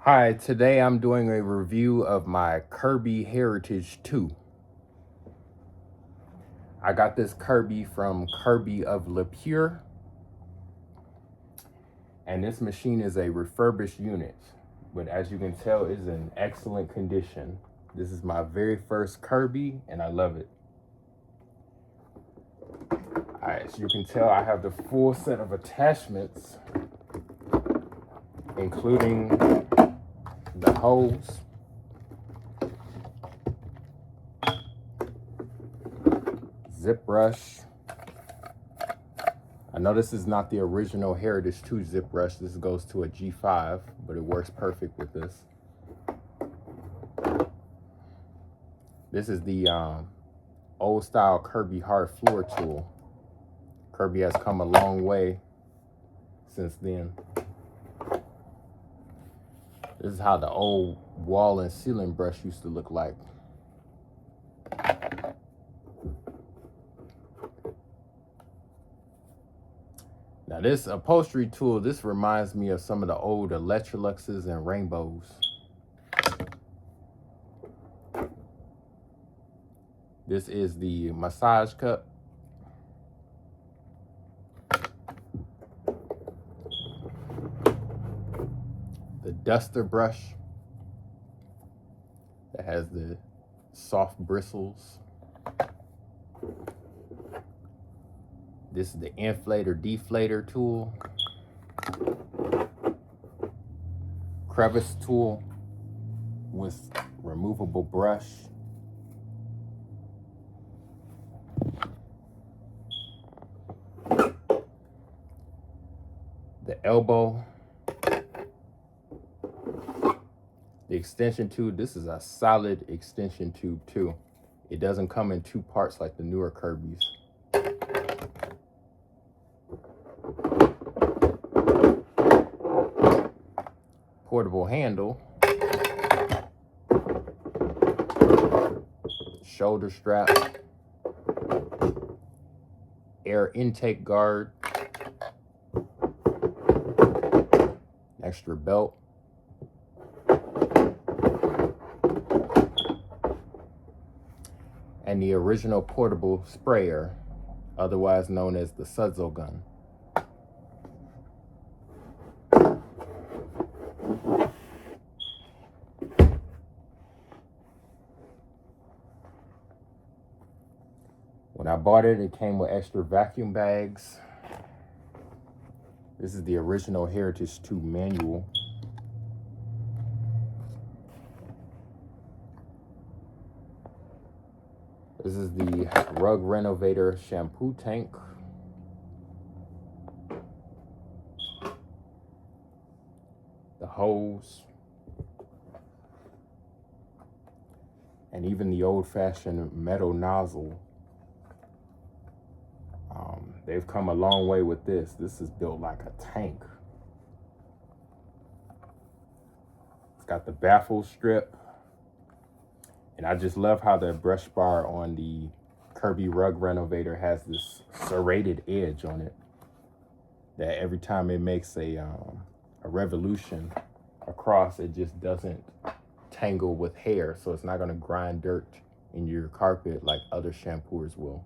Hi, today I'm doing a review of my Kirby Heritage 2. I got this Kirby from Kirby of Lapeer, and this machine is a refurbished unit, but as you can tell, is in excellent condition. This is my very first Kirby, and I love it. As you can tell, I have the full set of attachments, including the hose, zip brush. I know this is not the original Heritage 2 zip brush. This goes to a G5, but it works perfect with this. This is the old style Kirby hard floor tool. Kirby has come a long way since then. This is how the old wall and ceiling brush used to look like. Now this upholstery tool, this reminds me of some of the old Electroluxes and Rainbows. This is the massage cup. The duster brush that has the soft bristles. This is the inflator deflator tool. Crevice tool with removable brush. The elbow. The extension tube, this is a solid extension tube too. It doesn't come in two parts like the newer Kirbys. Portable handle. Shoulder strap. Air intake guard. Extra belt. And the original portable sprayer, otherwise known as the Sudzo gun. When I bought it, it came with extra vacuum bags. This is the original Heritage 2 manual. This is the Rug Renovator shampoo tank. The hose. And even the old-fashioned metal nozzle. They've come a long way with this. This is built like a tank. It's got the baffle strip. And I just love how the brush bar on the Kirby Rug Renovator has this serrated edge on it. That every time it makes a revolution across, it just doesn't tangle with hair. So it's not gonna grind dirt in your carpet like other shampooers will.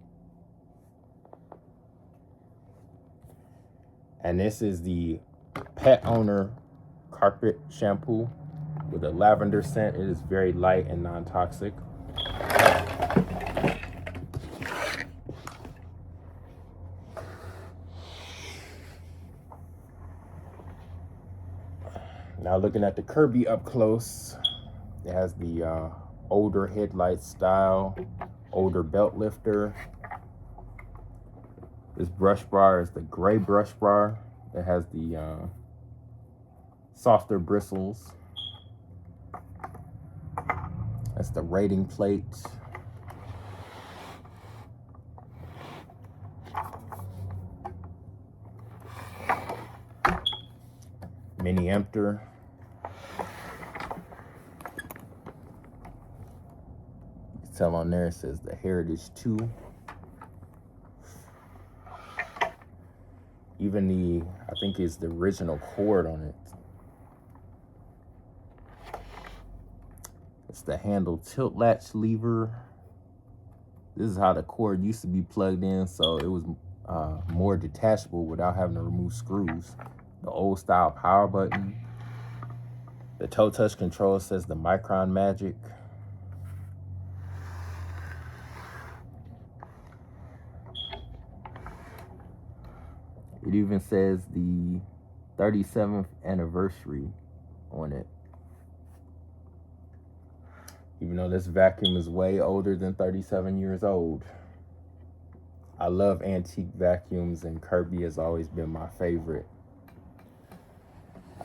And this is the Pet Owner carpet shampoo with a lavender scent. It is very light and non-toxic. Now looking at the Kirby up close, it has the older headlight style, older belt lifter. This brush bar is the gray brush bar. It has the softer bristles. That's the rating plate. Mini emptor. You can tell on there it says the Heritage 2. Even the, I think it's the original cord on it. It's the handle tilt latch lever. This is how the cord used to be plugged in, so it was more detachable without having to remove screws. The old style power button. The toe touch control says the Micron Magic. It even says the 37th anniversary on it. Even though this vacuum is way older than 37 years old. I love antique vacuums, and Kirby has always been my favorite.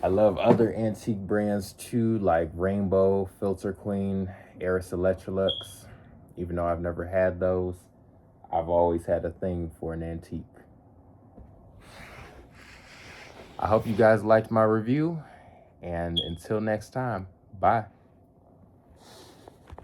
I love other antique brands too, like Rainbow, Filter Queen, Eris Electrolux. Even though I've never had those, I've always had a thing for an antique. I hope you guys liked my review, and until next time, bye.